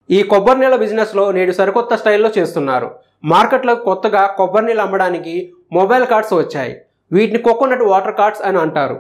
ఈ కొబ్బరి నీళ్ళ బిజినెస్లో నేడు సరికొత్త స్టైల్లో చేస్తున్నారు. మార్కెట్లో కొత్తగా కొబ్బరి నీళ్ళు అమ్మడానికి మొబైల్ కార్డ్స్ వచ్చాయి. వీటిని కోకోనట్ వాటర్ కార్డ్స్ అని అంటారు.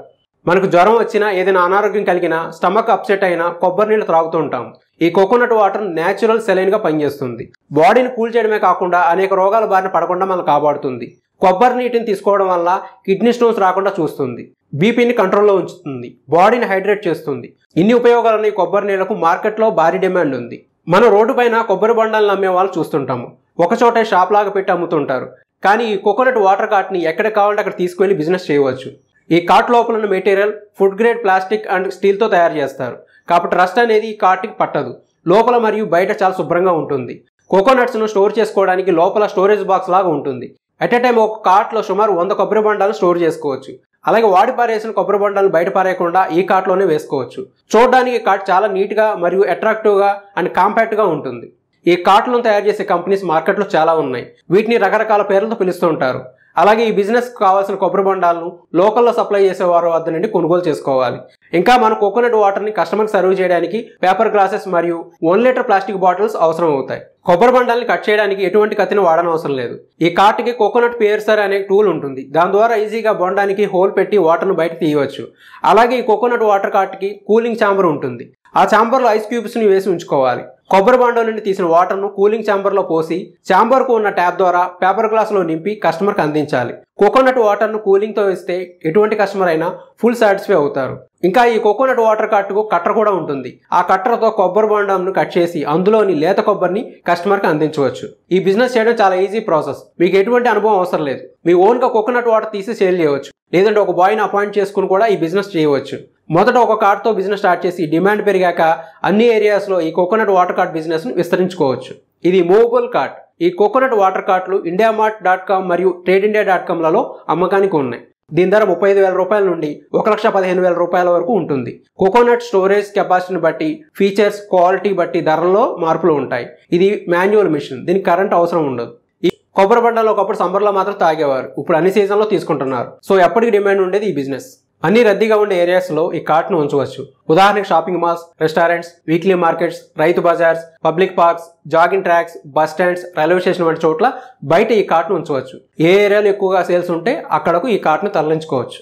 మనకు జ్వరం వచ్చినా, ఏదైనా అనారోగ్యం కలిగినా, స్టమక్ అప్సెట్ అయినా కొబ్బరి నీళ్ళు త్రాగుతూ ఉంటాం. ఈ కోకోనట్ వాటర్ న్యాచురల్ సెలైన్గా పనిచేస్తుంది. బాడీని కూల్ చేయడమే కాకుండా అనేక రోగాల బారిన పడకుండా మనల్ని కాపాడుతుంది. కొబ్బరి నీటిని తీసుకోవడం వల్ల కిడ్నీ స్టోన్స్ రాకుండా చూస్తుంది, బీపీని కంట్రోల్లో ఉంచుతుంది, బాడీని హైడ్రేట్ చేస్తుంది. ఇన్ని ఉపయోగాలని కొబ్బరి నీళ్లకు మార్కెట్లో భారీ డిమాండ్ ఉంది. మనం రోడ్డు పైన కొబ్బరి బొండాలను అమ్మే వాళ్ళు చూస్తుంటాము. ఒకచోటే షాప్ లాగా పెట్టి అమ్ముతుంటారు. కానీ ఈ కోకోనట్ వాటర్ కార్ట్ని ఎక్కడ కావాలంటే అక్కడ తీసుకువెళ్ళి బిజినెస్ చేయవచ్చు. ఈ కార్ట్ లోపల ఉన్న material food grade plastic and స్టీల్తో తయారు చేస్తారు. కాబట్టి రస్ట్ అనేది ఈ కార్ట్కి పట్టదు. లోపల మరియు బయట చాలా శుభ్రంగా ఉంటుంది. కోకోనట్స్ను స్టోర్ చేసుకోవడానికి లోపల స్టోరేజ్ బాక్స్ లాగా ఉంటుంది. అట్ ఏ టైం ఒక కార్ట్లో సుమారు 100 కొబ్బరి బొండాలు స్టోర్ చేసుకోవచ్చు. అలాగే వాడి పారేసిన కొబ్బరి బొండాలను బయట పారేయకుండా ఈ కార్ట్లోనే వేసుకోవచ్చు. చూడడానికి కార్ట్ చాలా నీట్గా మరియు అట్రాక్టివ్గా అండ్ కాంపాక్ట్గా ఉంటుంది. ఈ కార్ట్లను తయారు చేసే కంపెనీస్ మార్కెట్లో చాలా ఉన్నాయి. వీటిని రకరకాల పేర్లతో పిలుస్తూ ఉంటారు. అలాగే ఈ బిజినెస్కి కావాల్సిన కొబ్బరి బొండాలను లోకల్లో సప్లై చేసేవారు వద్ద నుండి కొనుగోలు చేసుకోవాలి. ఇంకా మన కోకోనట్ వాటర్ని కస్టమర్కి సర్వ్ చేయడానికి పేపర్ గ్లాసెస్ మరియు 1 లీటర్ ప్లాస్టిక్ బాటిల్స్ అవసరం అవుతాయి. కొబ్బరి బొండాలని కట్ చేయడానికి ఎటువంటి కత్తిని వాడనవసరం లేదు. ఈ కార్ట్కి కోకోనట్ పియర్సర్ అనే టూల్ ఉంటుంది. దాని ద్వారా ఈజీగా బొండానికి హోల్ పెట్టి వాటర్ను బయట తీయవచ్చు. అలాగే ఈ కోకోనట్ వాటర్ కార్ట్కి కూలింగ్ ఛాంబర్ ఉంటుంది. ఆ ఛాంబర్లో ఐస్ క్యూబ్స్ని వేసి ఉంచుకోవాలి. కొబ్బరి బొండం నుండి తీసిన వాటర్ను కూలింగ్ ఛాంబర్లో పోసి ఛాంబర్కు ఉన్న ట్యాప్ ద్వారా పేపర్ గ్లాసులో నింపి కస్టమర్కి అందించాలి. కోకోనట్ వాటర్ను కూలింగ్తో ఇస్తే ఎటువంటి కస్టమర్ అయినా ఫుల్ సాటిస్ఫై అవుతారు. ఇంకా ఈ కోకోనట్ వాటర్ కార్ట్కు కట్టర్ కూడా ఉంటుంది. ఆ కట్టర్తో కొబ్బరి బొండంను కట్ చేసి అందులోని లేత కొబ్బరిని కస్టమర్కి అందించవచ్చు. ఈ బిజినెస్ చేయడం చాలా ఈజీ ప్రాసెస్. మీకు ఎటువంటి అనుభవం అవసరం లేదు. మీ ఓన్గా కోకోనట్ వాటర్ తీసి సేల్ చేయవచ్చు. లేదంటే ఒక బాయ్ని అపాయింట్ చేసుకుని కూడా ఈ బిజినెస్ చేయవచ్చు. మొదట ఒక కార్ట్తో బిజినెస్ స్టార్ట్ చేసి డిమాండ్ పెరిగాక అన్ని ఏరియాస్లో ఈ కోకోనట్ వాటర్ కార్ట్ బిజినెస్ను విస్తరించుకోవచ్చు. ఇది మూవబుల్ కార్ట్. ఈ కోకోనట్ వాటర్ కార్ట్లు indiamart.com మరియు TradeIndia.comలలో అమ్మకానికి ఉన్నాయి. దీని ధర 35,000 రూపాయల నుండి 1,15,000 రూపాయల వరకు ఉంటుంది. కోకోనట్ స్టోరేజ్ కెపాసిటీని బట్టి, ఫీచర్స్, క్వాలిటీ బట్టి ధరల్లో మార్పులు ఉంటాయి. ఇది మాన్యువల్ మిషన్. దీనికి కరెంట్ అవసరం ఉండదు. ఈ కొబ్బరి బండలో ఒకప్పుడు సమ్మర్లో మాత్రం తాగేవారు. ఇప్పుడు అన్ని సీజన్లో తీసుకుంటున్నారు. సో ఎప్పటికీ డిమాండ్ ఉండేది ఈ బిజినెస్. అన్ని రద్దీగా ఉండే ఏరియాస్లో ఈ కార్ట్ను ఉంచవచ్చు. ఉదాహరణకు shopping malls, restaurants, weekly markets, రైతు bazaars, public parks, jogging tracks, bus stands, railway station వంటి చోట్ల బయట ఈ కార్ట్ను ఉంచవచ్చు. ఏ ఏరియాలో ఎక్కువగా సేల్స్ ఉంటే అక్కడకు ఈ కార్ట్ను తరలించుకోవచ్చు.